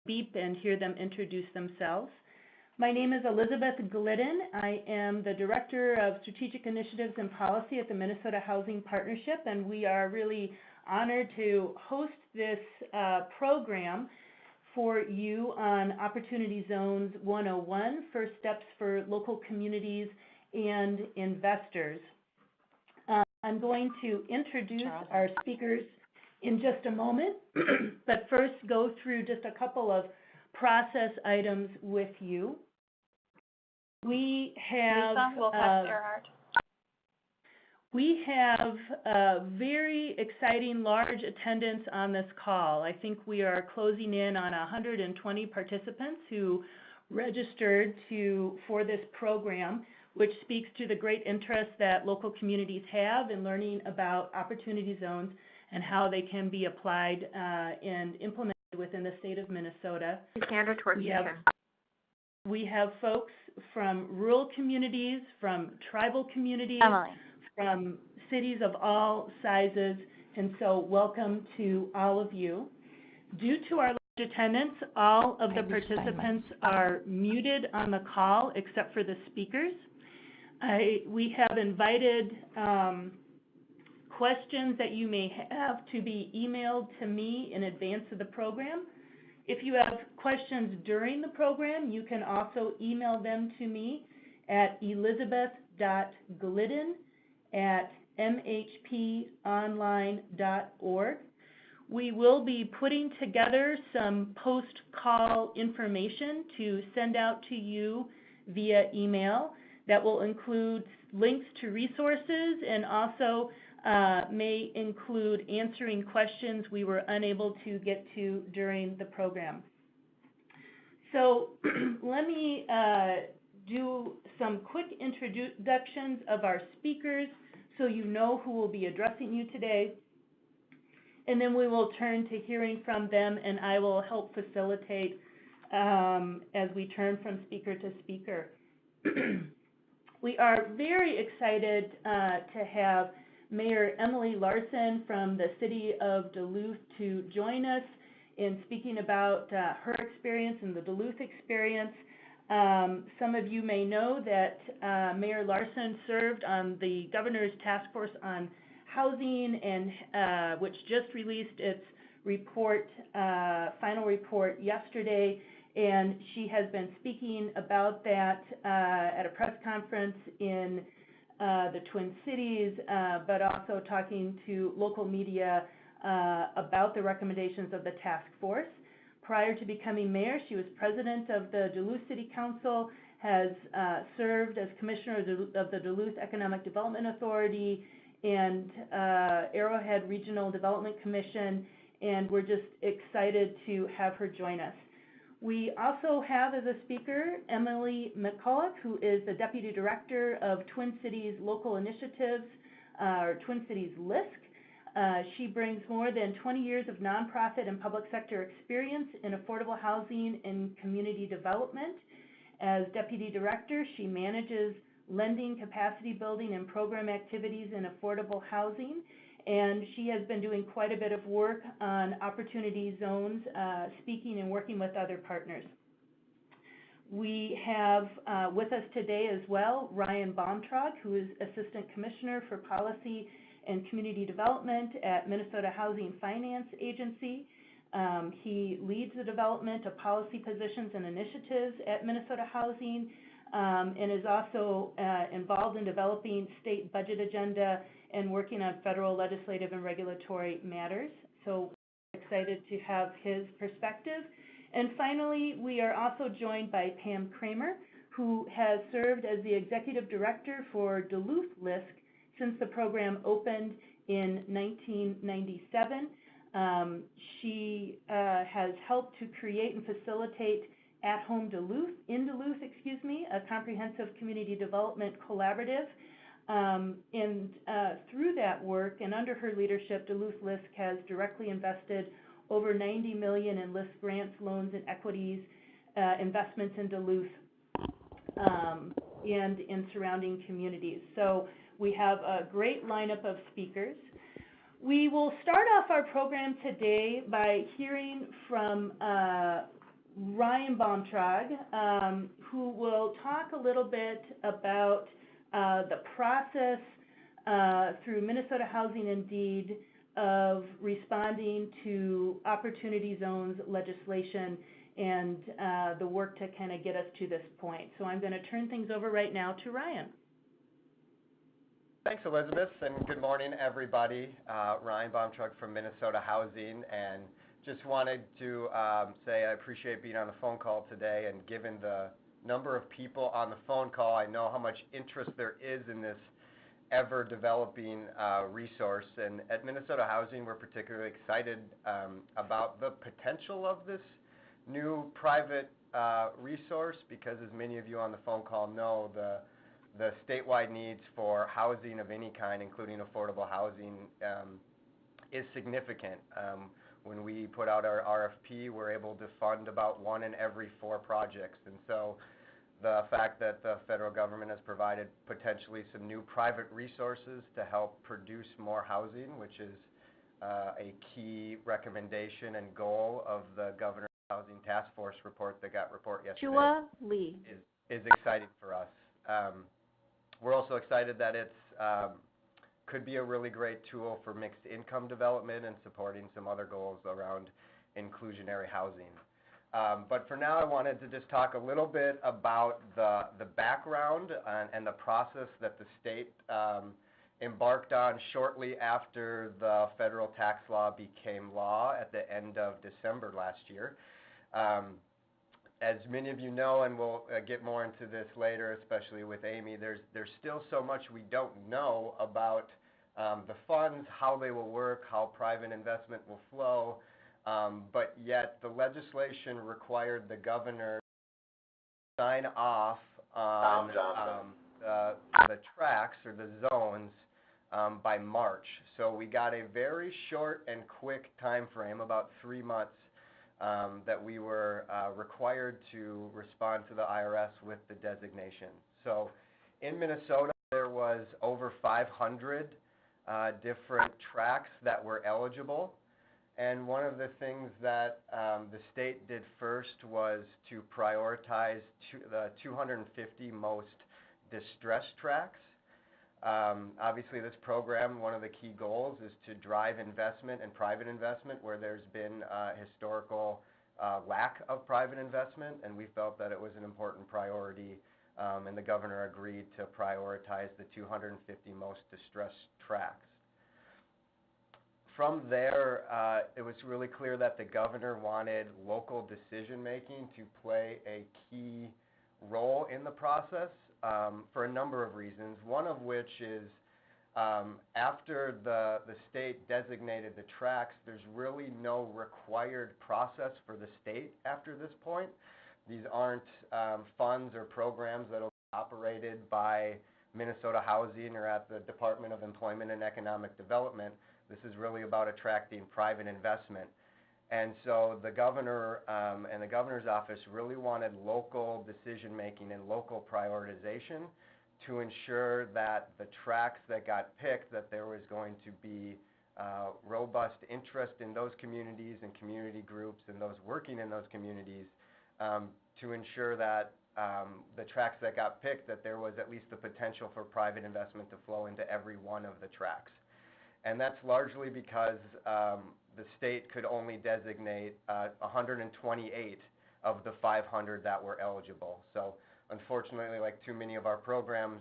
beep and hear them introduce themselves. My name is Elizabeth Glidden. I am the Director of Strategic Initiatives and Policy at the Minnesota Housing Partnership, and we are really honored to host this program for you on Opportunity Zones 101, First Steps for Local Communities and Investors. I'm going to introduce our speakers in just a moment, but first go through just a couple of process items with you. We have a very exciting large attendance on this call. I think we are closing in on 120 participants who registered for this program, which speaks to the great interest that local communities have in learning about opportunity zones and how they can be applied and implemented within the state of Minnesota. We have folks from rural communities, from tribal communities, from cities of all sizes, and so welcome to all of you. Due to our large attendance, all of the participants are muted on the call except for the speakers. We have invited questions that you may have to be emailed to me in advance of the program. If you have questions during the program, you can also email them to me at elizabeth.glidden@mhponline.org. We will be putting together some post-call information to send out to you via email that will include links to resources and also may include answering questions we were unable to get to during the program. So let me do some quick introductions of our speakers so you know who will be addressing you today. And then we will turn to hearing from them, and I will help facilitate as we turn from speaker to speaker. We are very excited to have Mayor Emily Larson from the City of Duluth to join us in speaking about her experience and the Duluth experience. Some of you may know that Mayor Larson served on the Governor's Task Force on Housing, and which just released its report, final report yesterday, and she has been speaking about that at a press conference in the Twin Cities, but also talking to local media about the recommendations of the task force. Prior to becoming mayor, she was president of the Duluth City Council, has served as commissioner of the Duluth Economic Development Authority and Arrowhead Regional Development Commission, and we're just excited to have her join us. We also have as a speaker Emily McCulloch, who is the Deputy Director of Twin Cities Local Initiatives, or Twin Cities LISC. She brings more than 20 years of nonprofit and public sector experience in affordable housing and community development. As Deputy Director, she manages lending, capacity building, and program activities in affordable housing. And she has been doing quite a bit of work on opportunity zones, speaking and working with other partners. We have with us today as well Ryan Baumtrog, who is Assistant Commissioner for Policy and Community Development at Minnesota Housing Finance Agency. He leads the development of policy positions and initiatives at Minnesota Housing, and is also involved in developing state budget agenda and working on federal legislative and regulatory matters. So we're excited to have his perspective. And finally, we are also joined by Pam Kramer, who has served as the Executive Director for Duluth LISC since the program opened in 1997. She has helped to create and facilitate At Home Duluth, a comprehensive community development collaborative. And through that work and under her leadership, Duluth LISC has directly invested over $90 million in LISC grants, loans, and equities investments in Duluth and in surrounding communities. So we have a great lineup of speakers. We will start off our program today by hearing from Ryan Baumtrog, who will talk a little bit about the process through Minnesota Housing and Deed of responding to opportunity zones legislation and the work to kind of get us to this point. So I'm going to turn things over right now to Ryan. Thanks, Elizabeth, and good morning, everybody. Ryan Baumtrog from Minnesota Housing, and just wanted to say I appreciate being on the phone call today, and given the number of people on the phone call, I know how much interest there is in this ever-developing resource. And at Minnesota Housing, we're particularly excited about the potential of this new private resource because, as many of you on the phone call know, the statewide needs for housing of any kind, including affordable housing, is significant. When we put out our RFP, we're able to fund about 1 in every 4 projects. And so the fact that the federal government has provided potentially some new private resources to help produce more housing, which is a key recommendation and goal of the Governor's Housing Task Force report that got reported yesterday, is exciting for us. We're also excited that it's could be a really great tool for mixed income development and supporting some other goals around inclusionary housing. But for now, I wanted to just talk a little bit about the background and the process that the state embarked on shortly after the federal tax law became law at the end of December last year. As many of you know, and we'll get more into this later, especially with Amy, there's still so much we don't know about the funds, how they will work, how private investment will flow, but yet the legislation required the governor to sign off on the tracts or the zones by March. So we got a very short and quick time frame, about 3 months, that we were required to respond to the IRS with the designation. So in Minnesota, there was over 500 different tracts that were eligible. And one of the things that the state did first was to prioritize the 250 most distressed tracts. Obviously, this program, one of the key goals is to drive investment and private investment where there's been historical lack of private investment, and we felt that it was an important priority, and the governor agreed to prioritize the 250 most distressed tracts. From there, it was really clear that the governor wanted local decision-making to play a key role in the process. For a number of reasons, one of which is after the state designated the tracts, there's really no required process for the state after this point. These aren't funds or programs that will be operated by Minnesota Housing or at the Department of Employment and Economic Development. This is really about attracting private investment. And so the governor and the governor's office really wanted local decision-making and local prioritization to ensure that the tracts that got picked, that there was going to be robust interest in those communities and community groups and those working in those communities to ensure that the tracts that got picked, that there was at least the potential for private investment to flow into every one of the tracts. And that's largely because the state could only designate 128 of the 500 that were eligible. So unfortunately, like too many of our programs,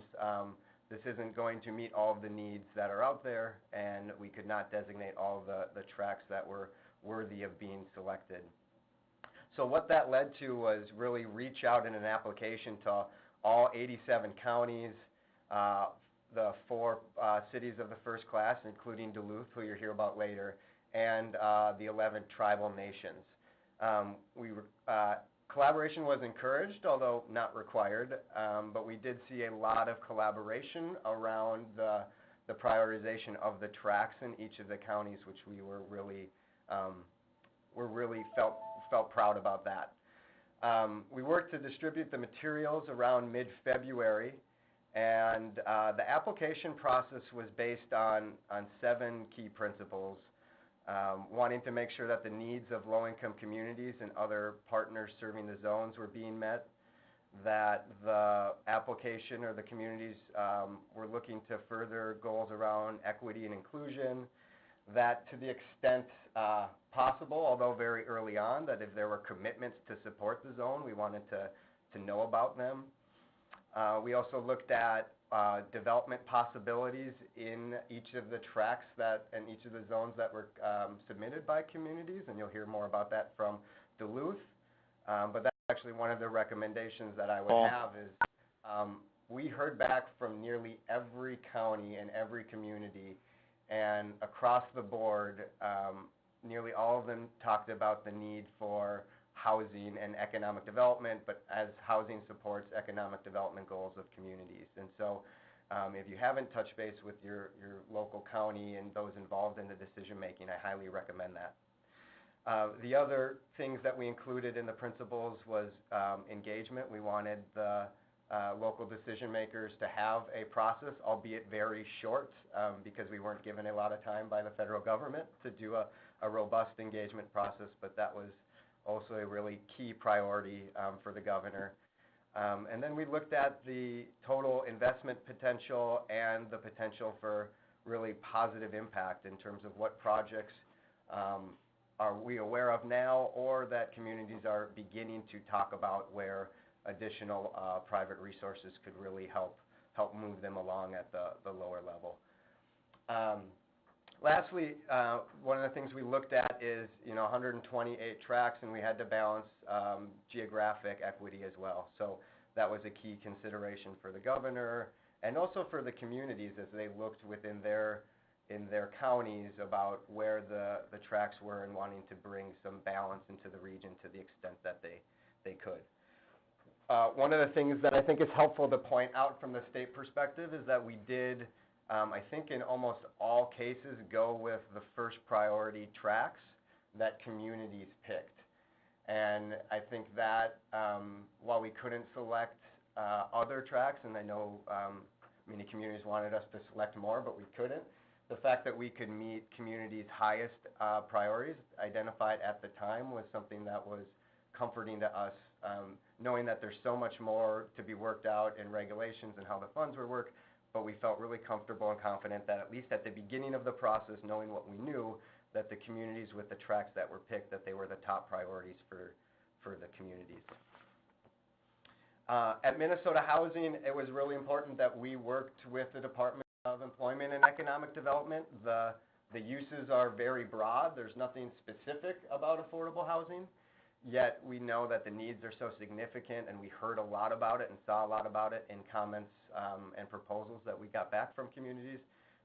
this isn't going to meet all of the needs that are out there, and we could not designate all the tracts that were worthy of being selected. So what that led to was really reach out in an application to all 87 counties, the 4 cities of the first class, including Duluth, who you'll hear about later, and the 11 tribal nations. Collaboration was encouraged, although not required, but we did see a lot of collaboration around the prioritization of the tracts in each of the counties, which we were really felt proud about that. We worked to distribute the materials around mid-February, and the application process was based on 7 key principles. wanting to make sure that the needs of low-income communities and other partners serving the zones were being met, that the application or the communities were looking to further goals around equity and inclusion, that to the extent possible, although very early on, that if there were commitments to support the zone, we wanted to know about them. We also looked at development possibilities in each of the tracts and each of the zones that were submitted by communities, and you'll hear more about that from Duluth. But that's actually one of the recommendations that I would have is we heard back from nearly every county and every community, and across the board, nearly all of them talked about the need for housing and economic development, but as housing supports economic development goals of communities. And so if you haven't touched base with your local county and those involved in the decision making, I highly recommend that. The other things that we included in the principles was engagement. We wanted the local decision makers to have a process, albeit very short, because we weren't given a lot of time by the federal government to do a robust engagement process, but that was also a really key priority for the governor. And then we looked at the total investment potential and the potential for really positive impact in terms of what projects are we aware of now, or that communities are beginning to talk about where additional private resources could really help move them along at the lower level. Lastly, one of the things we looked at is 128 tracts, and we had to balance geographic equity as well. So that was a key consideration for the governor and also for the communities as they looked within their counties about where the tracts were and wanting to bring some balance into the region to the extent that they could. One of the things that I think is helpful to point out from the state perspective is that we did, I think in almost all cases, go with the first priority tracts that communities picked. And I think that while we couldn't select other tracts, and I know many communities wanted us to select more, but we couldn't, the fact that we could meet communities' highest priorities identified at the time was something that was comforting to us, knowing that there's so much more to be worked out in regulations and how the funds would work, but we felt really comfortable and confident that at least at the beginning of the process, knowing what we knew, that the communities with the tracts that were picked, that they were the top priorities for the communities. At Minnesota Housing, it was really important that we worked with the Department of Employment and Economic Development. The uses are very broad. There's nothing specific about affordable housing, yet we know that the needs are so significant, and we heard a lot about it and saw a lot about it in comments and proposals that we got back from communities.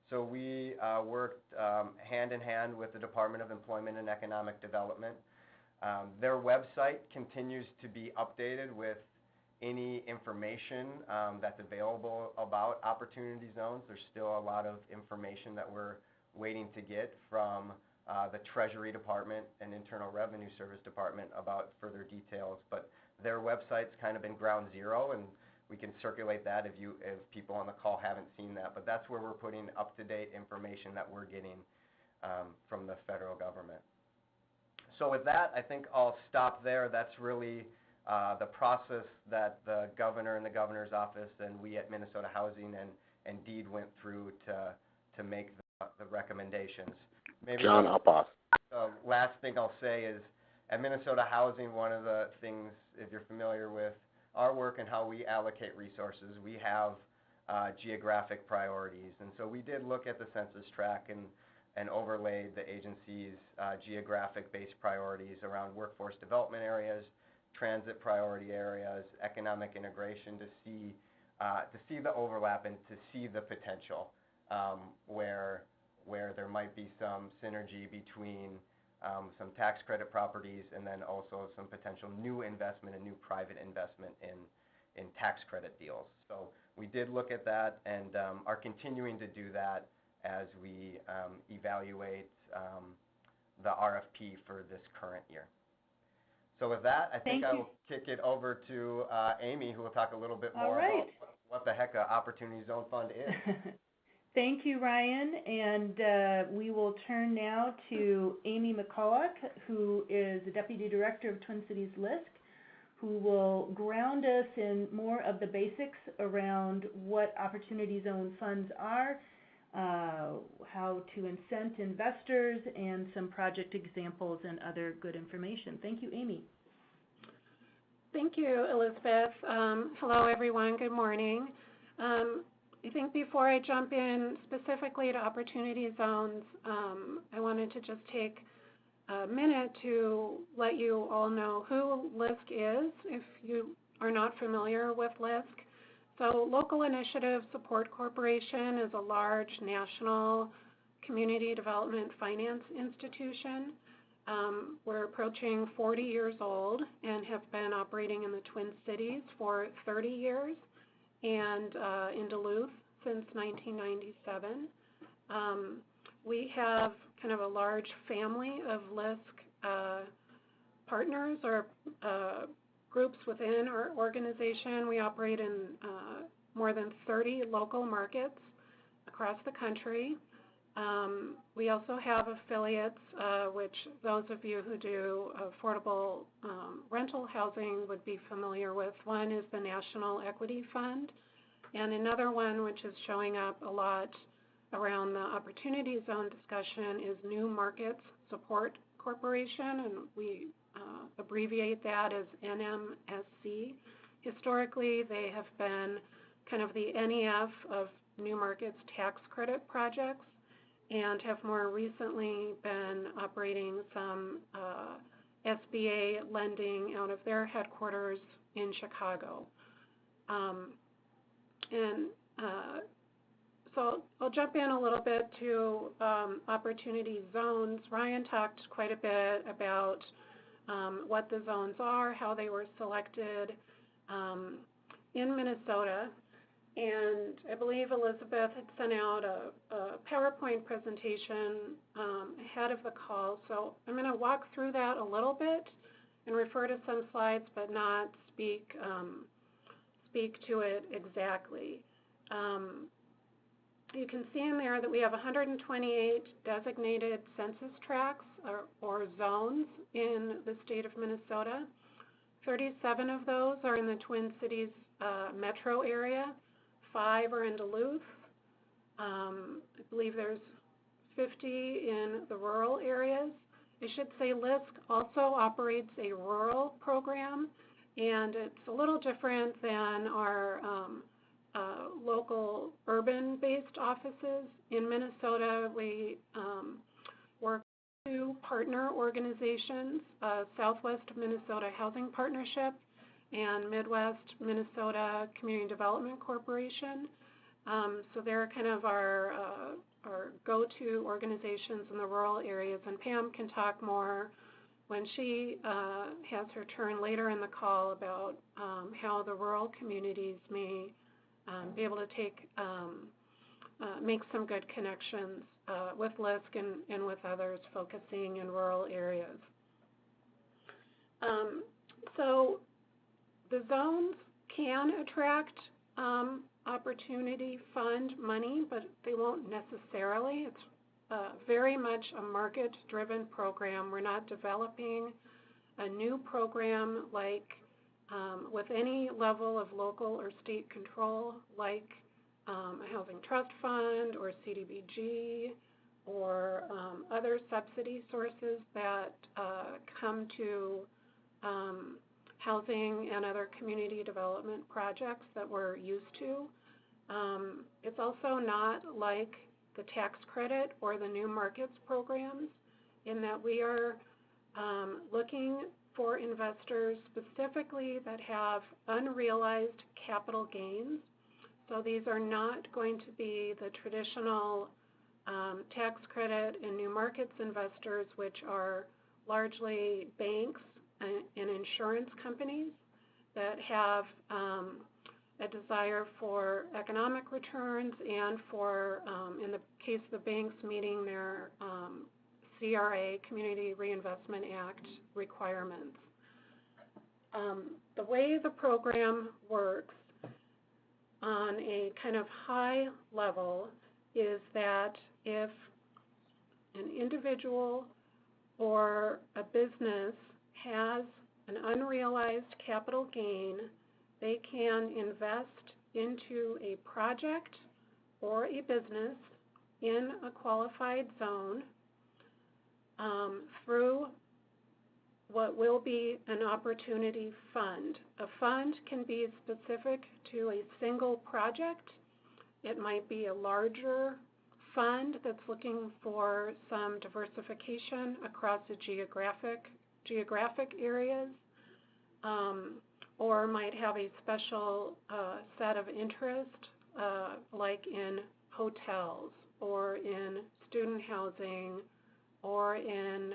So we worked hand in hand with the Department of Employment and Economic Development. Their website continues to be updated with any information that's available about opportunity zones. There's still a lot of information that we're waiting to get from the Treasury Department and Internal Revenue Service Department about further details, but their website's kind of been ground zero, and we can circulate that if people on the call haven't seen that, but that's where we're putting up-to-date information that we're getting from the federal government. So with that, I think I'll stop there. That's really the process that the governor and the governor's office and we at Minnesota Housing and DEED went through to make the recommendations. Maybe John, I'll pause. The last thing I'll say is at Minnesota Housing, one of the things, if you're familiar with our work and how we allocate resources, we have geographic priorities. And so we did look at the census tract and overlaid the agency's geographic-based priorities around workforce development areas, transit priority areas, economic integration to see the overlap and to see the potential where there might be some synergy between some tax credit properties and then also some potential new investment and new private investment in tax credit deals. So we did look at that and are continuing to do that as we evaluate the RFP for this current year. So with that, I think I will kick it over to Amy, who will talk a little bit more about what the heck an Opportunity Zone Fund is. Thank you, Ryan. And we will turn now to Amy McCulloch, who is the Deputy Director of Twin Cities LISC, who will ground us in more of the basics around what Opportunity Zone funds are, how to incent investors, and some project examples and other good information. Thank you, Amy. Thank you, Elizabeth. Hello, everyone. Good morning. I think before I jump in specifically to Opportunity Zones, I wanted to just take a minute to let you all know who LISC is, if you are not familiar with LISC. So Local Initiative Support Corporation is a large national community development finance institution. We're approaching 40 years old and have been operating in the Twin Cities for 30 years and in Duluth since 1997. We have kind of a large family of LISC partners or groups within our organization. We operate in more than 30 local markets across the country. We also have affiliates, which those of you who do affordable rental housing would be familiar with. One is the National Equity Fund, and another one which is showing up a lot around the Opportunity Zone discussion is New Markets Support Corporation, and we abbreviate that as NMSC. Historically, they have been kind of the NEF of New Markets tax credit projects and have more recently been operating some SBA lending out of their headquarters in Chicago. So I'll jump in a little bit to Opportunity Zones. Ryan talked quite a bit about what the zones are, how they were selected in Minnesota. And I believe Elizabeth had sent out a PowerPoint presentation ahead of the call. So I'm going to walk through that a little bit and refer to some slides, but not speak to it exactly. You can see in there that we have 128 designated census tracts or zones in the state of Minnesota. 37 of those are in the Twin Cities metro area. 5 are in Duluth. I believe there's 50 in the rural areas. I should say LISC also operates a rural program, and it's a little different than our local urban-based offices. In Minnesota, we work with 2 partner organizations, Southwest Minnesota Housing Partnership and Midwest Minnesota Community Development Corporation. So they're kind of our go-to organizations in the rural areas, and Pam can talk more when she has her turn later in the call about how the rural communities may be able to make some good connections with LISC and with others focusing in rural areas. So the zones can attract Opportunity Fund money, but they won't necessarily. It's very much a market-driven program. We're not developing a new program like with any level of local or state control, like a housing trust fund or CDBG or other subsidy sources that come to housing and other community development projects that we're used to. It's also not like the tax credit or the new markets programs in that we are looking for investors specifically that have unrealized capital gains. So these are not going to be the traditional tax credit and new markets investors, which are largely banks and insurance companies that have a desire for economic returns and for, in the case of the banks, meeting their CRA, Community Reinvestment Act requirements. The way the program works on a kind of high level is that if an individual or a business has an unrealized capital gain, they can invest into a project or a business in a qualified zone through what will be an opportunity fund. A fund can be specific to a single project. It might be a larger fund that's looking for some diversification across the geographic areas, or might have a special set of interest, like in hotels or in student housing or in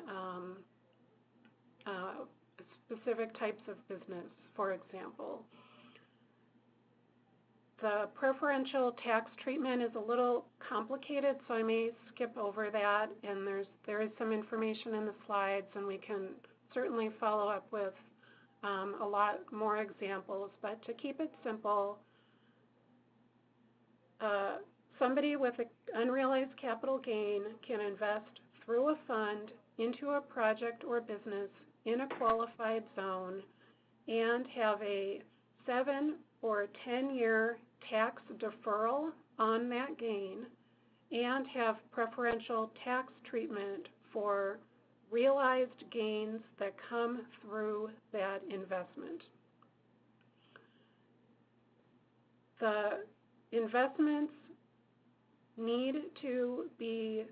specific types of business, for example. The preferential tax treatment is a little complicated, so I may skip over that, and there is some information in the slides, and we can certainly follow up with a lot more examples. But to keep it simple, somebody with an unrealized capital gain can invest through a fund into a project or business in a qualified zone and have a 7 or 10-year tax deferral on that gain and have preferential tax treatment for realized gains that come through that investment. The investments need to be,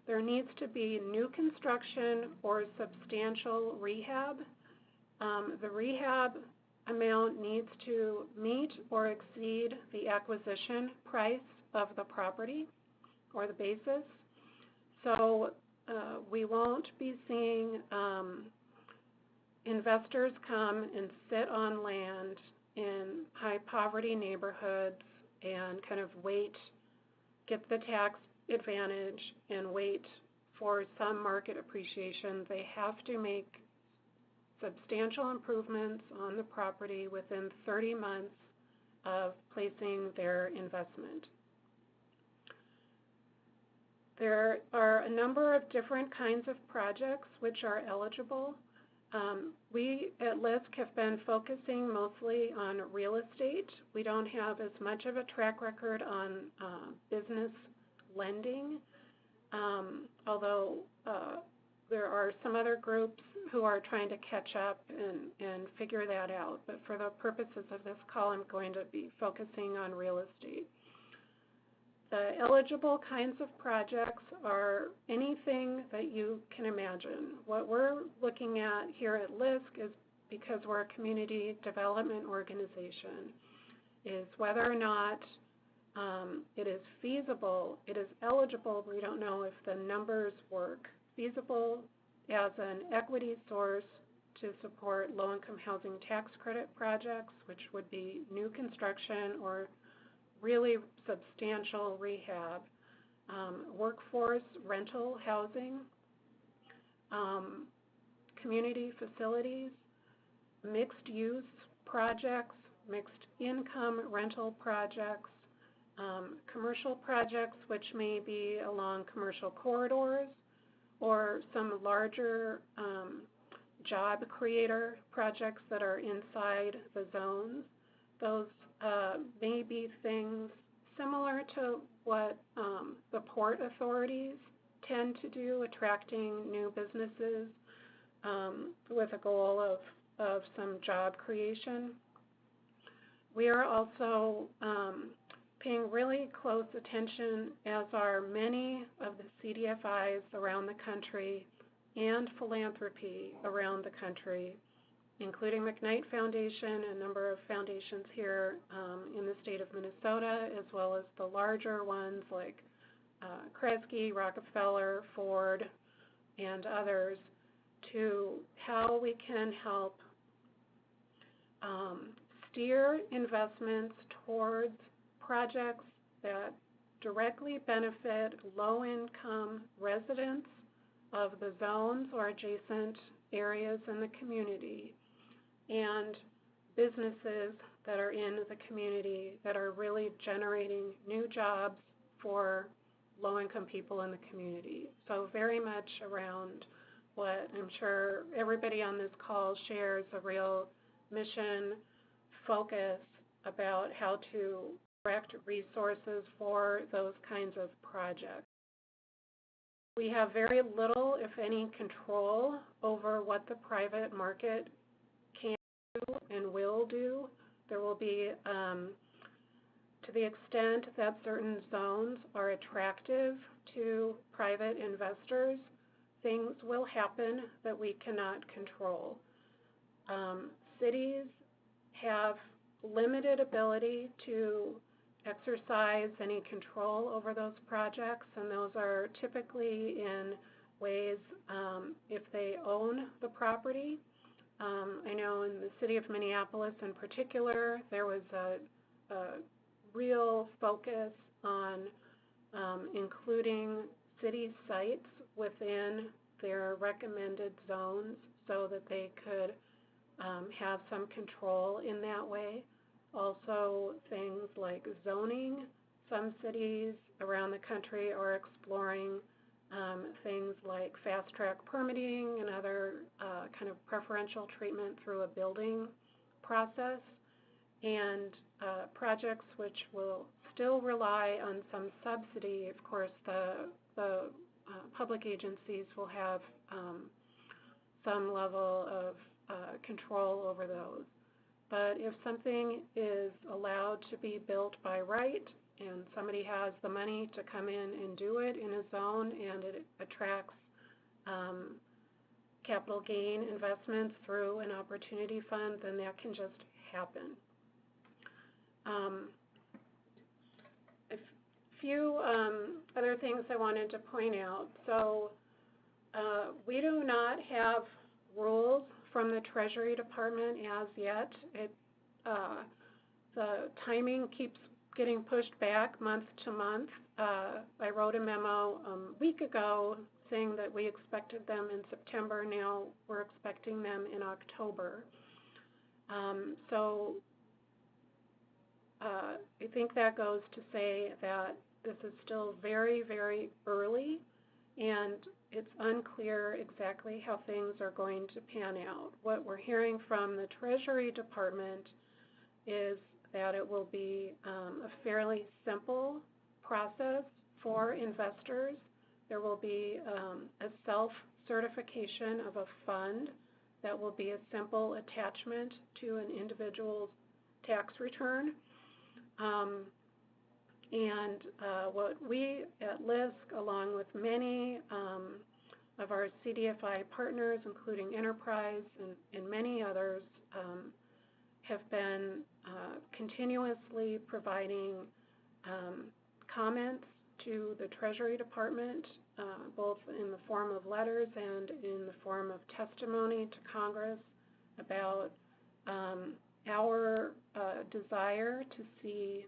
there needs to be new construction or substantial rehab. The rehab amount needs to meet or exceed the acquisition price of the property or the basis. So we won't be seeing investors come and sit on land in high poverty neighborhoods and kind of wait, get the tax advantage and wait for some market appreciation. They have to make substantial improvements on the property within 30 months of placing their investment. There are a number of different kinds of projects which are eligible. We at LISC have been focusing mostly on real estate. We don't have as much of a track record on business lending, although there are some other groups who are trying to catch up and figure that out. But for the purposes of this call, I'm going to be focusing on real estate. The eligible kinds of projects are anything that you can imagine. What we're looking at here at LISC is, because we're a community development organization, is whether or not it is feasible, it is eligible, we don't know if the numbers work, feasible as an equity source to support low-income housing tax credit projects, which would be new construction or really substantial rehab, workforce rental housing, community facilities, mixed use projects, mixed income rental projects, commercial projects which may be along commercial corridors, or some larger job creator projects that are inside the zones. Those may be things similar to what the port authorities tend to do, attracting new businesses with a goal of some job creation. We are also paying really close attention, as are many of the CDFIs around the country and philanthropy around the country, including McKnight Foundation, a number of foundations here in the state of Minnesota, as well as the larger ones like Kresge, Rockefeller, Ford, and others, to how we can help steer investments towards projects that directly benefit low-income residents of the zones or adjacent areas in the community, and businesses that are in the community that are really generating new jobs for low-income people in the community. So very much around what I'm sure everybody on this call shares, a real mission focus about how to direct resources for those kinds of projects. We have very little, if any, control over what the private market can do and will do. There will be, to the extent that certain zones are attractive to private investors, things will happen that we cannot control. Cities have limited ability to exercise any control over those projects, and those are typically in ways if they own the property. I know in the city of Minneapolis in particular, there was a real focus on including city sites within their recommended zones so that they could have some control in that way. Also, things like zoning. Some cities around the country are exploring things like fast-track permitting and other kind of preferential treatment through a building process. And projects which will still rely on some subsidy, of course, the public agencies will have some level of control over those. But if something is allowed to be built by right and somebody has the money to come in and do it in a zone and it attracts capital gain investments through an opportunity fund, then that can just happen. A few other things I wanted to point out. So we do not have rules from the Treasury Department as yet. The timing keeps getting pushed back month to month. I wrote a memo a week ago saying that we expected them in September. Now we're expecting them in October. So I think that goes to say that this is still very, very early, and it's unclear exactly how things are going to pan out. What we're hearing from the Treasury Department is that it will be a fairly simple process for investors. There will be a self-certification of a fund that will be a simple attachment to an individual's tax return. And what we at LISC, along with many of our CDFI partners, including Enterprise and many others, have been continuously providing comments to the Treasury Department, both in the form of letters and in the form of testimony to Congress about our desire to see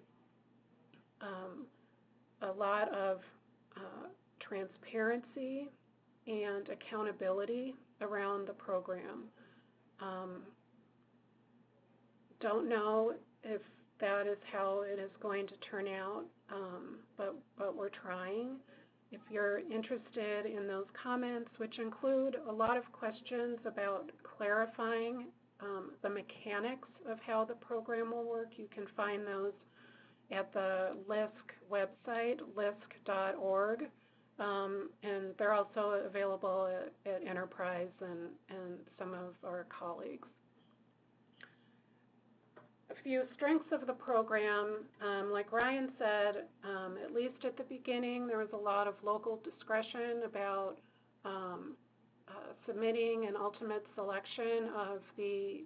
a lot of transparency and accountability around the program. Don't know if that is how it is going to turn out, but we're trying. If you're interested in those comments, which include a lot of questions about clarifying the mechanics of how the program will work, you can find those at the LISC website, lisc.org, and they're also available at Enterprise and some of our colleagues. A few strengths of the program, like Ryan said, at least at the beginning, there was a lot of local discretion about submitting an ultimate selection of the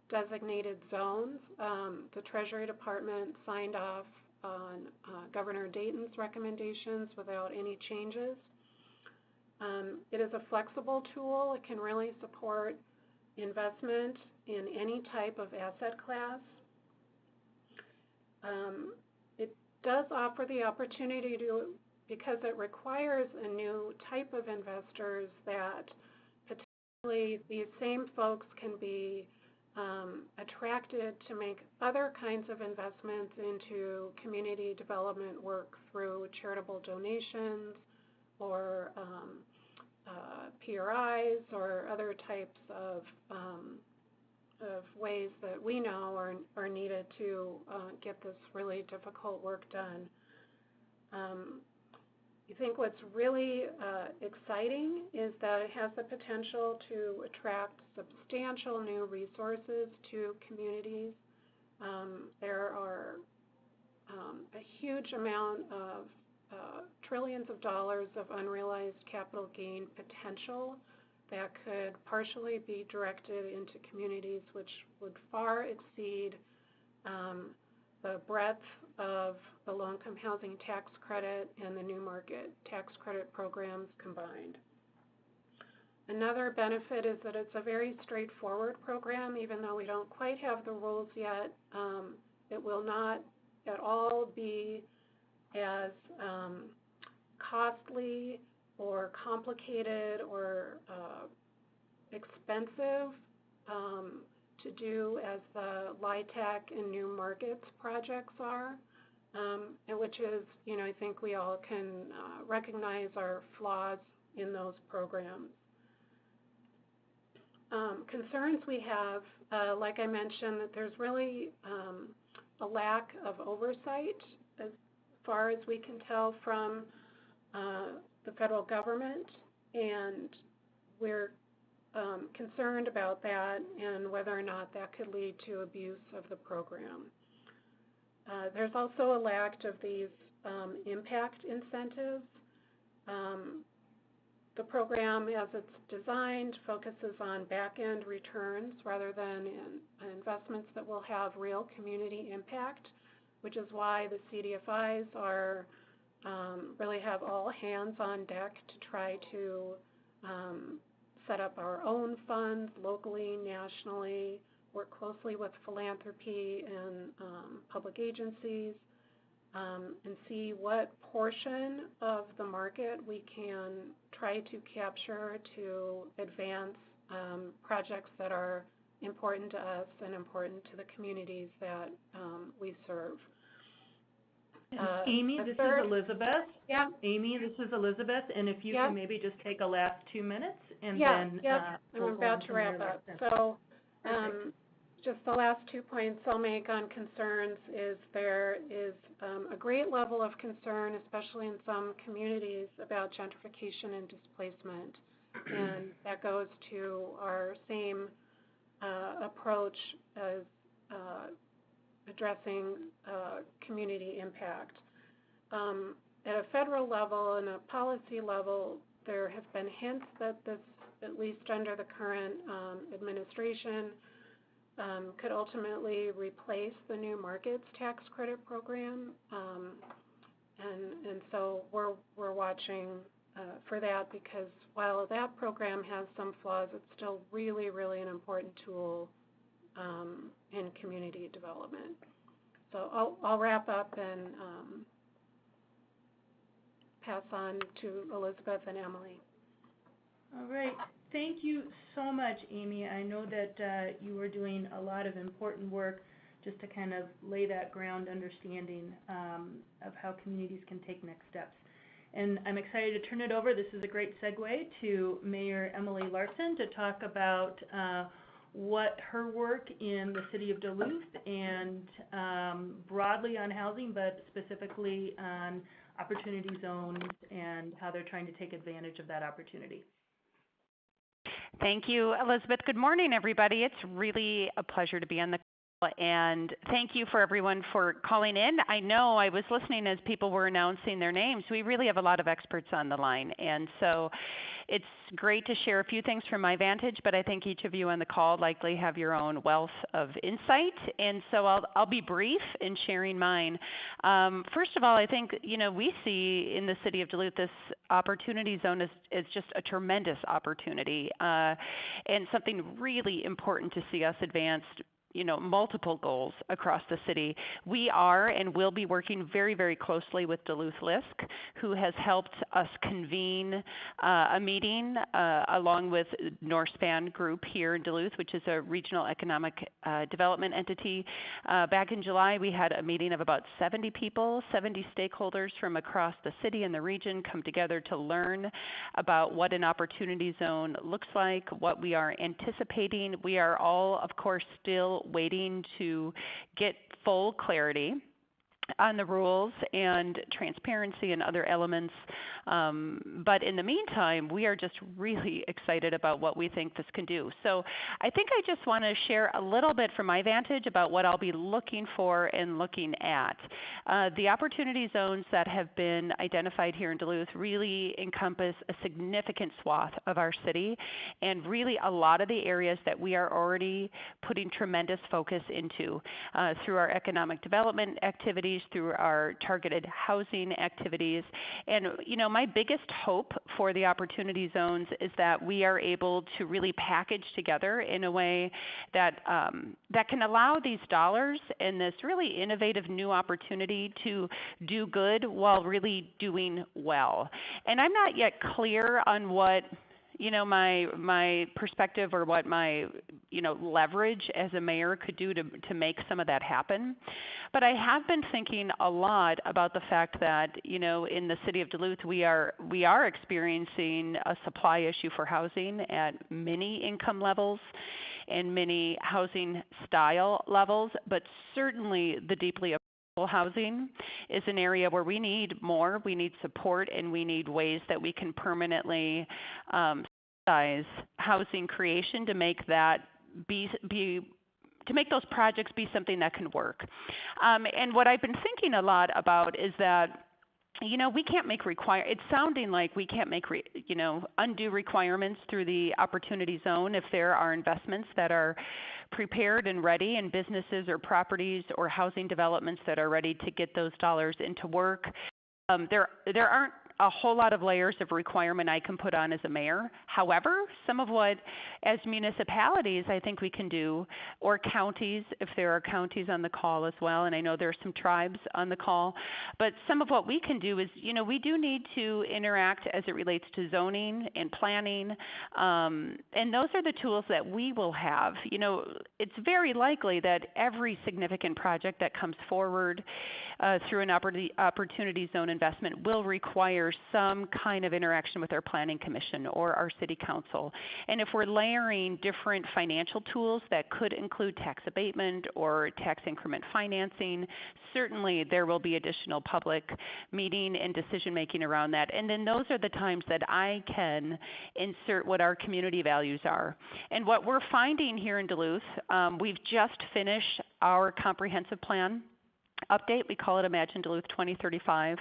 designated zones. The Treasury Department signed off on Governor Dayton's recommendations without any changes. It is a flexible tool. It can really support investment in any type of asset class. It does offer the opportunity to, because it requires a new type of investors that potentially these same folks can be attracted to make other kinds of investments into community development work through charitable donations or PRIs or other types of ways that we know are needed to get this really difficult work done. I think what's really exciting is that it has the potential to attract substantial new resources to communities. There are a huge amount of trillions of dollars of unrealized capital gain potential that could partially be directed into communities, which would far exceed the breadth of the low-income housing tax credit and the new market tax credit programs combined. Another benefit is that it's a very straightforward program, even though we don't quite have the rules yet. It will not at all be as costly or complicated or expensive to do as the LIHTC and New Markets projects are, and which is, I think we all can recognize our flaws in those programs. Concerns we have, like I mentioned, that there's really a lack of oversight as far as we can tell from the federal government, and we're concerned about that and whether or not that could lead to abuse of the program. There's also a lack of these impact incentives. The program, as it's designed, focuses on back-end returns rather than investments that will have real community impact, which is why the CDFIs are really have all hands on deck to try to set up our own funds locally, nationally, work closely with philanthropy and public agencies, and see what portion of the market we can try to capture to advance projects that are important to us and important to the communities that we serve. Amy, this is Elizabeth. Yeah. Amy, this is Elizabeth, and if you can maybe just take a last 2 minutes, and then I'm about to wrap up. So, just the last 2 points I'll make on concerns is there is a great level of concern, especially in some communities, about gentrification and displacement, and that goes to our same approach as addressing community impact. At a federal level and a policy level, there have been hints that this, at least under the current administration, could ultimately replace the New Markets tax credit program, and so we're watching for that, because while that program has some flaws, it's still really, really an important tool in community development. So I'll wrap up and pass on to Elizabeth and Emily. All right. Thank you so much, Amy. I know that you are doing a lot of important work just to kind of lay that ground understanding of how communities can take next steps. And I'm excited to turn it over. This is a great segue to Mayor Emily Larson to talk about what her work in the city of Duluth and broadly on housing, but specifically on opportunity zones and how they're trying to take advantage of that opportunity. Thank you, Elizabeth. Good morning, everybody. It's really a pleasure to be on the call, and thank you for everyone for calling in. I know I was listening as people were announcing their names. We really have a lot of experts on the line, and so it's great to share a few things from my vantage, but I think each of you on the call likely have your own wealth of insight, and so I'll be brief in sharing mine. First of all, I think we see in the city of Duluth this opportunity zone is just a tremendous opportunity and something really important to see us advanced multiple goals across the city. We are and will be working very, very closely with Duluth LISC, who has helped us convene a meeting along with Norspan Group here in Duluth, which is a regional economic development entity. Back in July, we had a meeting of about 70 people, 70 stakeholders from across the city and the region come together to learn about what an opportunity zone looks like, what we are anticipating. We are all, of course, still waiting to get full clarity on the rules and transparency and other elements. But in the meantime, we are just really excited about what we think this can do. So I think I just want to share a little bit from my vantage about what I'll be looking for and looking at. The opportunity zones that have been identified here in Duluth really encompass a significant swath of our city and really a lot of the areas that we are already putting tremendous focus into through our economic development activities, through our targeted housing activities. And my biggest hope for the opportunity zones is that we are able to really package together in a way that that can allow these dollars and this really innovative new opportunity to do good while really doing well. And I'm not yet clear on what my perspective or what my leverage as a mayor could do to make some of that happen. But I have been thinking a lot about the fact that in the city of Duluth we are experiencing a supply issue for housing at many income levels and many housing style levels, but certainly the deeply housing is an area where we need more, we need support, and we need ways that we can permanently size housing creation to make that to make those projects be something that can work. And what I've been thinking a lot about is that we can't make it's sounding like we can't make undue requirements through the opportunity zone if there are investments that are prepared and ready, and businesses or properties or housing developments that are ready to get those dollars into work. There aren't a whole lot of layers of requirement I can put on as a mayor. However, some of what as municipalities I think we can do, or counties, if there are counties on the call as well, and I know there are some tribes on the call, but some of what we can do is, we do need to interact as it relates to zoning and planning, and those are the tools that we will have. It's very likely that every significant project that comes forward through an opportunity zone investment will require some kind of interaction with our planning commission or our city council. And if we're layering different financial tools that could include tax abatement or tax increment financing, certainly there will be additional public meeting and decision making around that. And then those are the times that I can insert what our community values are. And what we're finding here in Duluth, we've just finished our comprehensive plan update. We call it Imagine Duluth 2035.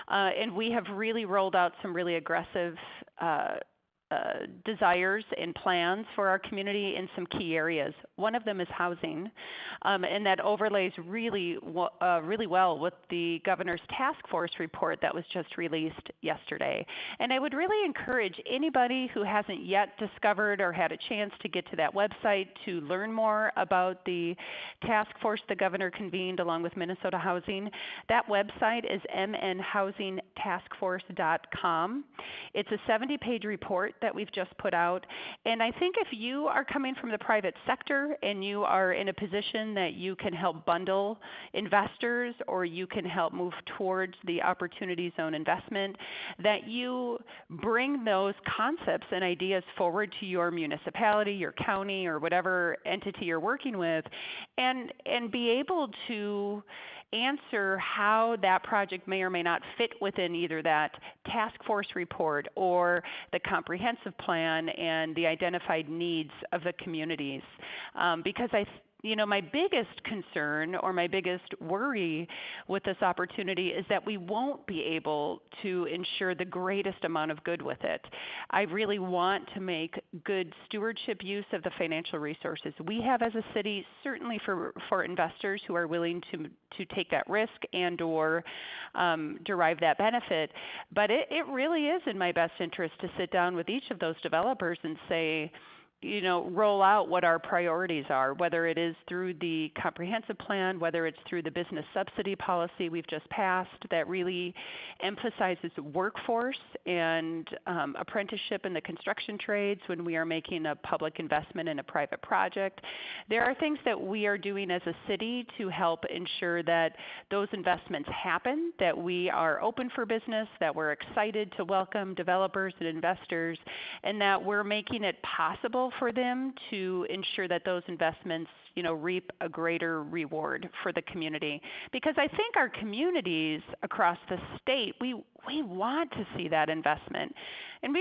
And we have really rolled out some really aggressive desires and plans for our community in some key areas. One of them is housing, and that overlays really well with the governor's task force report that was just released yesterday. And I would really encourage anybody who hasn't yet discovered or had a chance to get to that website to learn more about the task force the governor convened along with Minnesota Housing. That website is mnhousingtaskforce.com. It's a 70-page report that we've just put out. And I think if you are coming from the private sector and you are in a position that you can help bundle investors or you can help move towards the opportunity zone investment, that you bring those concepts and ideas forward to your municipality, your county, or whatever entity you're working with, and be able to answer how that project may or may not fit within either that task force report or the comprehensive plan and the identified needs of the communities. Because my biggest concern or my biggest worry with this opportunity is that we won't be able to ensure the greatest amount of good with it. I really want to make good stewardship use of the financial resources we have as a city, certainly for investors who are willing to take that risk and or derive that benefit. But it really is in my best interest to sit down with each of those developers and say, roll out what our priorities are, whether it is through the comprehensive plan, whether it's through the business subsidy policy we've just passed that really emphasizes workforce and apprenticeship in the construction trades when we are making a public investment in a private project. There are things that we are doing as a city to help ensure that those investments happen, that we are open for business, that we're excited to welcome developers and investors, and that we're making it possible for them to ensure that those investments, reap a greater reward for the community. Because I think our communities across the state, we want to see that investment. And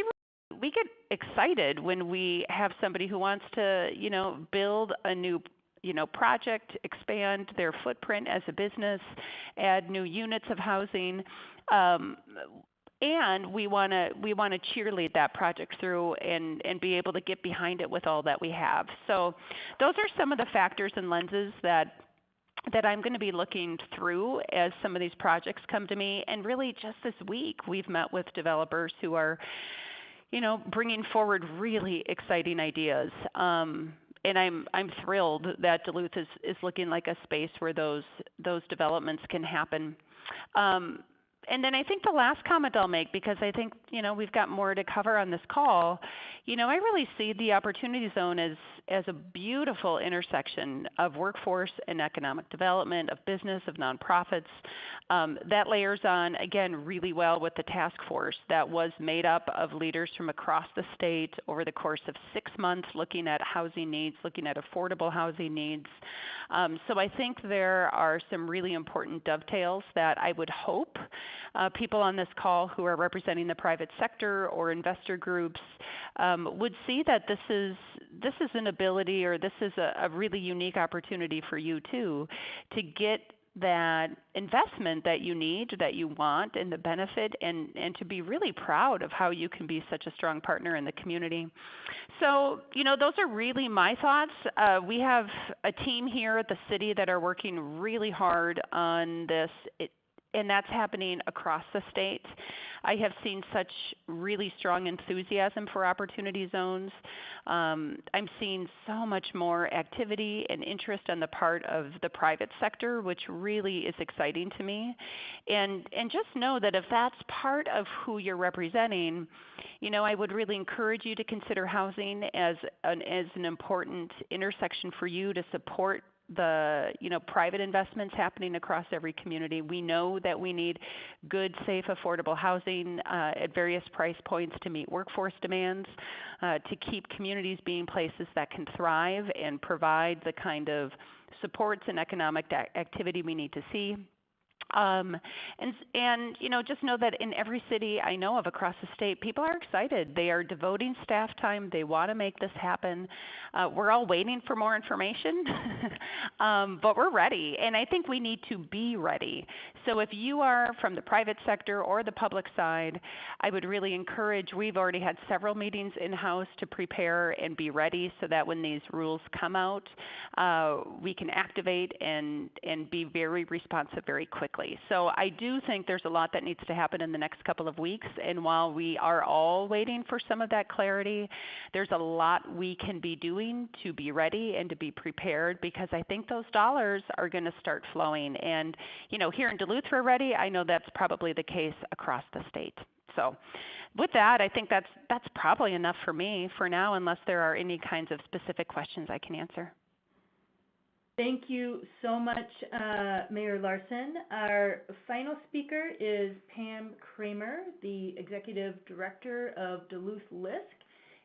we get excited when we have somebody who wants to, build a new project, expand their footprint as a business, add new units of housing. And we want to cheerlead that project through and be able to get behind it with all that we have. So those are some of the factors and lenses that I'm going to be looking through as some of these projects come to me. And really just this week we've met with developers who are, bringing forward really exciting ideas. And I'm thrilled that Duluth is looking like a space where those developments can happen. And then I think the last comment I'll make, because I think, we've got more to cover on this call, I really see the Opportunity Zone as a beautiful intersection of workforce and economic development, of business, of nonprofits. That layers on, again, really well with the task force that was made up of leaders from across the state over the course of 6 months, looking at housing needs, looking at affordable housing needs. So I think there are some really important dovetails that I would hope people on this call who are representing the private sector or investor groups would see that this is an ability, or this is a really unique opportunity for you too, to get that investment that you need, that you want, and the benefit, and to be really proud of how you can be such a strong partner in the community. So, those are really my thoughts. We have a team here at the city that are working really hard on this. And that's happening across the state. I have seen such really strong enthusiasm for Opportunity Zones. I'm seeing so much more activity and interest on the part of the private sector, which really is exciting to me. And just know that if that's part of who you're representing, I would really encourage you to consider housing as an important intersection for you to support the private investments happening across every community. We know that we need good, safe, affordable housing at various price points to meet workforce demands, to keep communities being places that can thrive and provide the kind of supports and economic activity we need to see. Just know that in every city I know of across the state, people are excited. They are devoting staff time. They want to make this happen. We're all waiting for more information, but we're ready. And I think we need to be ready. So if you are from the private sector or the public side, I would really encourage, we've already had several meetings in-house to prepare and be ready so that when these rules come out, we can activate and be very responsive very quickly. So I do think there's a lot that needs to happen in the next couple of weeks, and while we are all waiting for some of that clarity, there's a lot we can be doing to be ready and to be prepared, because I think those dollars are going to start flowing. And here in Duluth we're ready. I know that's probably the case across the state. So with that, I think that's probably enough for me for now, unless there are any kinds of specific questions I can answer. Thank you so much, Mayor Larson. Our final speaker is Pam Kramer, the Executive Director of Duluth LISC,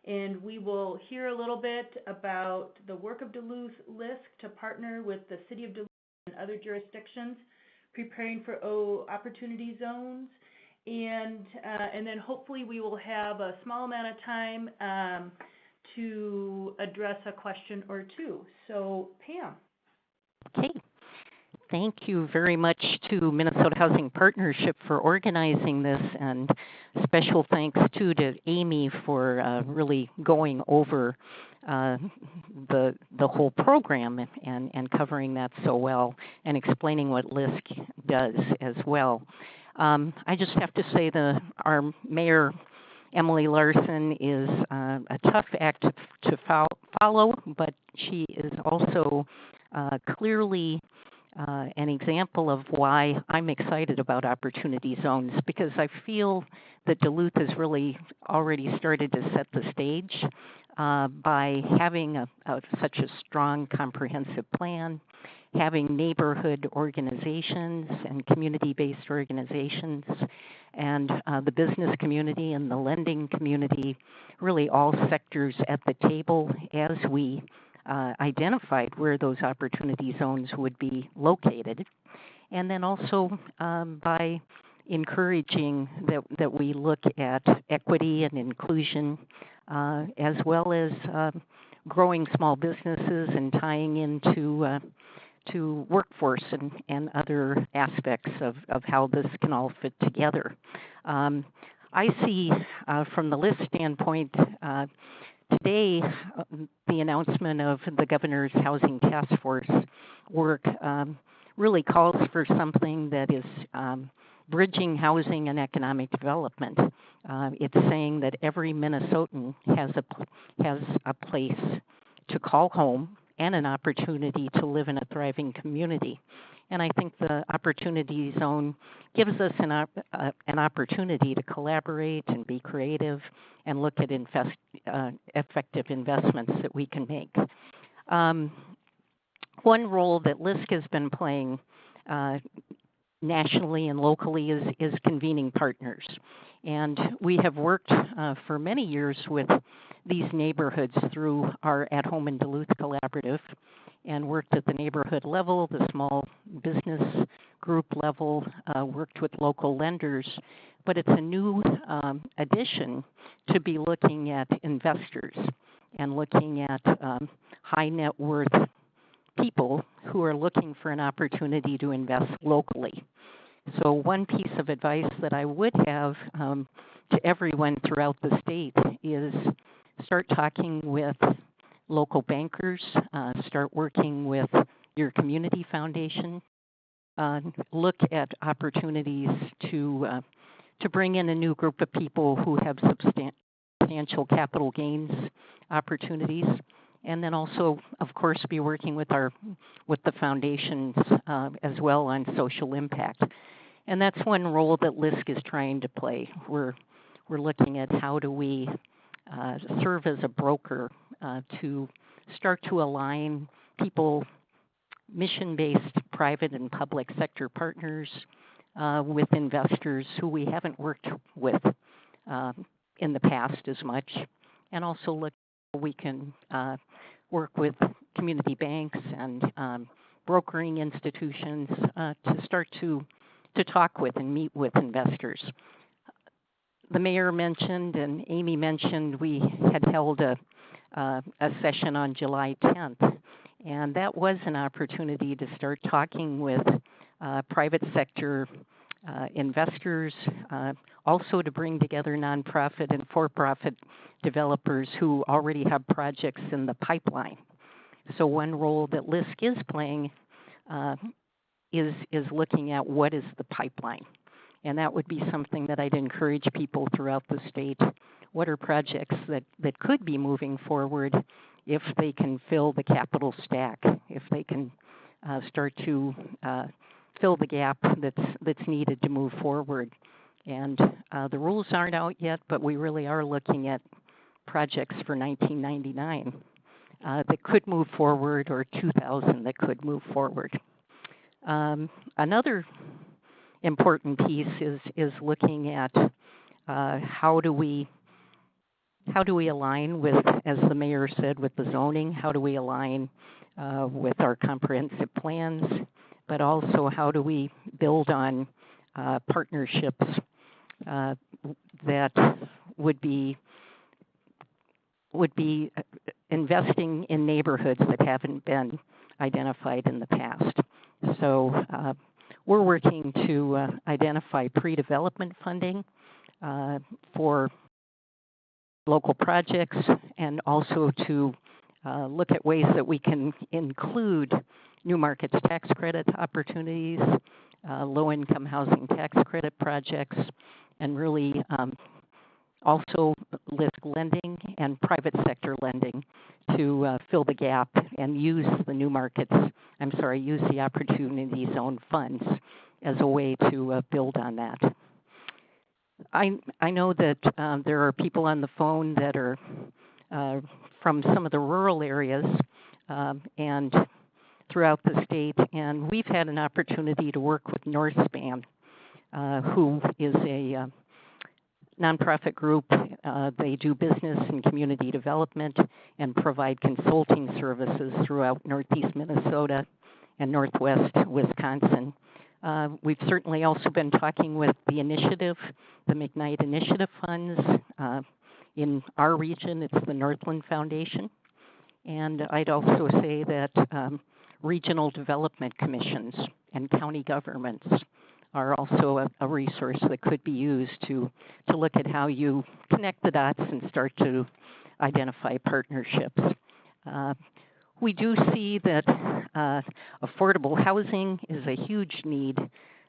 and we will hear a little bit about the work of Duluth LISC to partner with the City of Duluth and other jurisdictions preparing for Opportunity Zones, and then hopefully we will have a small amount of time to address a question or two. So, Pam. Okay. Thank you very much to Minnesota Housing Partnership for organizing this, and special thanks too to Amy for really going over the whole program and covering that so well and explaining what LISC does as well. I just have to say our mayor Emily Larson is a tough act to follow, but she is also clearly an example of why I'm excited about opportunity zones, because I feel that Duluth has really already started to set the stage by having such a strong comprehensive plan, having neighborhood organizations and community-based organizations, and the business community and the lending community, really all sectors at the table as we identified where those opportunity zones would be located. And then also by encouraging that we look at equity and inclusion, as well as growing small businesses and tying into to workforce and other aspects of how this can all fit together. I see from the LISC standpoint today the announcement of the Governor's Housing Task Force work really calls for something that is bridging housing and economic development. It's saying that every Minnesotan has a place to call home and an opportunity to live in a thriving community. And I think the opportunity zone gives us an opportunity to collaborate and be creative and look at effective investments that we can make. One role that LISC has been playing nationally and locally is convening partners. And we have worked for many years with these neighborhoods through our At Home in Duluth collaborative, and worked at the neighborhood level, the small business group level, worked with local lenders. But it's a new addition to be looking at investors and looking at high net worth people who are looking for an opportunity to invest locally. So one piece of advice that I would have to everyone throughout the state is start talking with local bankers, start working with your community foundation, look at opportunities to bring in a new group of people who have substantial capital gains opportunities, and then also, of course, be working with the foundations as well on social impact. And that's one role that LISC is trying to play. We're looking at how do we serve as a broker to start to align people, mission-based private and public sector partners with investors who we haven't worked with in the past as much, and also look how we can work with community banks and brokering institutions to start to talk with and meet with investors. The mayor mentioned and Amy mentioned we had held a session on July 10th, and that was an opportunity to start talking with private sector investors, also to bring together nonprofit and for-profit developers who already have projects in the pipeline. So one role that LISC is playing is looking at what is the pipeline. And that would be something that I'd encourage people throughout the state. What are projects that could be moving forward if they can fill the capital stack, if they can start to fill the gap that's needed to move forward. And the rules aren't out yet, but we really are looking at projects for 1999 that could move forward, or 2000 that could move forward. Another important piece is looking at how do we align with, as the mayor said, with the zoning, how do we align with our comprehensive plans, but also how do we build on partnerships that would be investing in neighborhoods that haven't been identified in the past. So we're working to identify pre-development funding for local projects, and also to look at ways that we can include new markets tax credit opportunities, low-income housing tax credit projects, and really also LISC lending and private sector lending to fill the gap and use the Opportunity Zone funds as a way to build on that. I know that there are people on the phone that are from some of the rural areas and throughout the state, and we've had an opportunity to work with Northspan, who is a nonprofit group. They do business and community development and provide consulting services throughout Northeast Minnesota and Northwest Wisconsin. We've certainly also been talking with the initiative, the McKnight Initiative funds. In our region, it's the Northland Foundation. And I'd also say that regional development commissions and county governments are also a resource that could be used to look at how you connect the dots and start to identify partnerships. We do see that affordable housing is a huge need.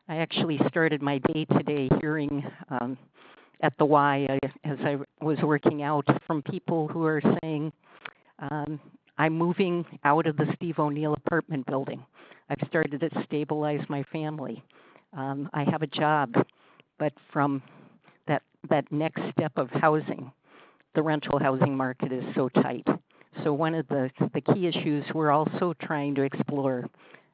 I actually started my day today hearing at the Y as I was working out from people who are saying, I'm moving out of the Steve O'Neill apartment building. I've started to stabilize my family. I have a job, but from that next step of housing, the rental housing market is so tight. So one of the key issues we're also trying to explore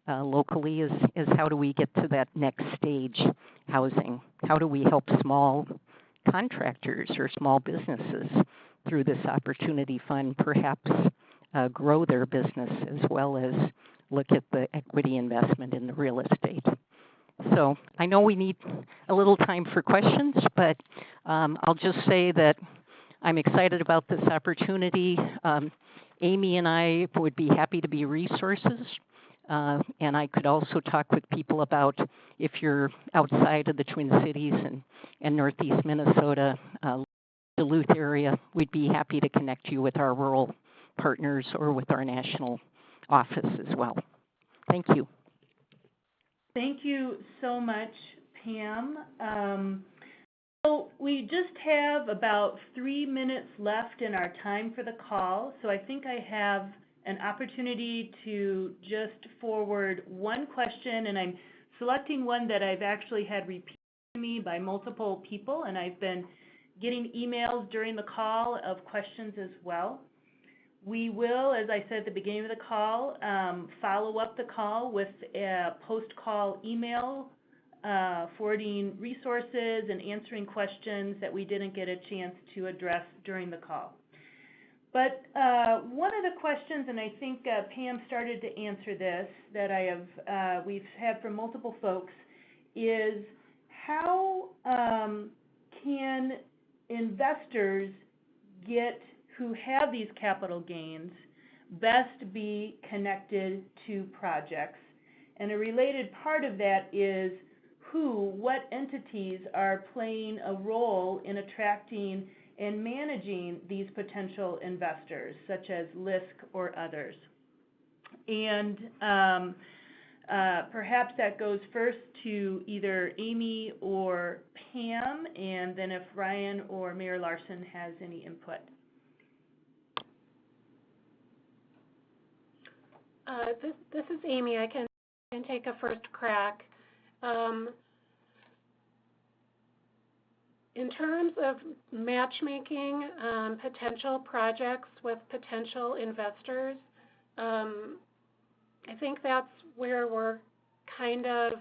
locally is how do we get to that next stage housing? How do we help small contractors or small businesses through this opportunity fund perhaps grow their business as well as look at the equity investment in the real estate? So I know we need a little time for questions, but I'll just say that I'm excited about this opportunity. Amy and I would be happy to be resources, and I could also talk with people about if you're outside of the Twin Cities and Northeast Minnesota, Duluth area, we'd be happy to connect you with our rural partners or with our national office as well. Thank you. Thank you so much, Pam. So we just have about 3 minutes left in our time for the call, so I think I have an opportunity to just forward one question, and I'm selecting one that I've actually had repeated to me by multiple people, and I've been getting emails during the call of questions as well. We will, as I said at the beginning of the call, follow up the call with a post-call email forwarding resources and answering questions that we didn't get a chance to address during the call. But one of the questions, and I think Pam started to answer this, that we've had from multiple folks, is how can investors who have these capital gains best be connected to projects? And a related part of that is what entities are playing a role in attracting and managing these potential investors, such as LISC or others. And perhaps that goes first to either Amy or Pam, and then if Ryan or Mayor Larson has any input. This is Amy. I can take a first crack. In terms of matchmaking potential projects with potential investors, I think that's where we're kind of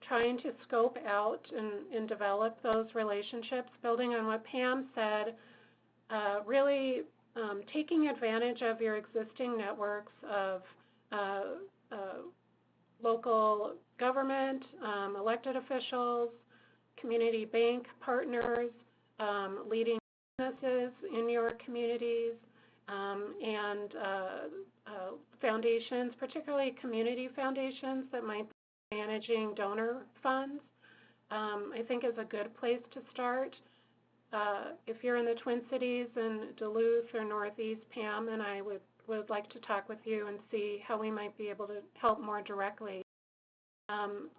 trying to scope out and develop those relationships, building on what Pam said, really taking advantage of your existing networks of local government, elected officials, community bank partners, leading businesses in your communities, and foundations, particularly community foundations that might be managing donor funds, I think is a good place to start. If you're in the Twin Cities and Duluth or Northeast, Pam and I would like to talk with you and see how we might be able to help more directly.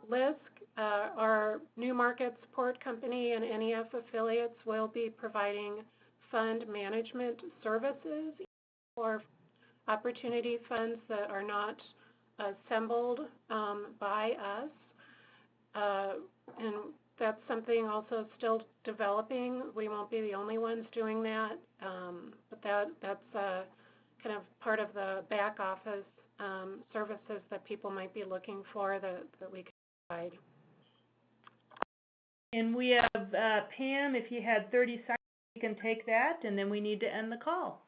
LISC, our New Market Support Company and NEF affiliates will be providing fund management services for opportunity funds that are not assembled by us. And that's something also still developing. We won't be the only ones doing that, but that's kind of part of the back office services that people might be looking for that we can provide. And we have Pam, if you had 30 seconds, you can take that, and then we need to end the call.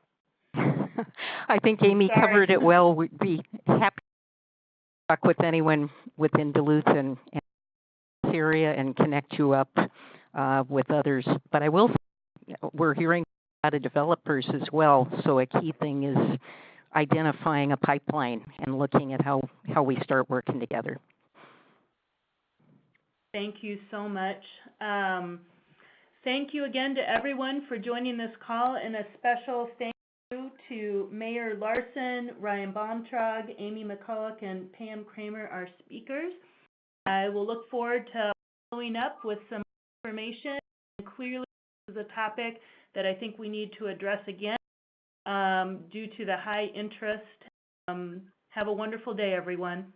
I think Amy covered it well. We'd be happy to talk with anyone within Duluth and this area and connect you up with others. But I will say, we're hearing a lot of developers as well, so a key thing is identifying a pipeline and looking at how we start working together. Thank you so much. Thank you again to everyone for joining this call, and a special thank you to Mayor Larson, Ryan Baumtrog, Amy McCulloch, and Pam Kramer, our speakers. I will look forward to following up with some information. And clearly, this is a topic that I think we need to address again due to the high interest. Have a wonderful day, everyone.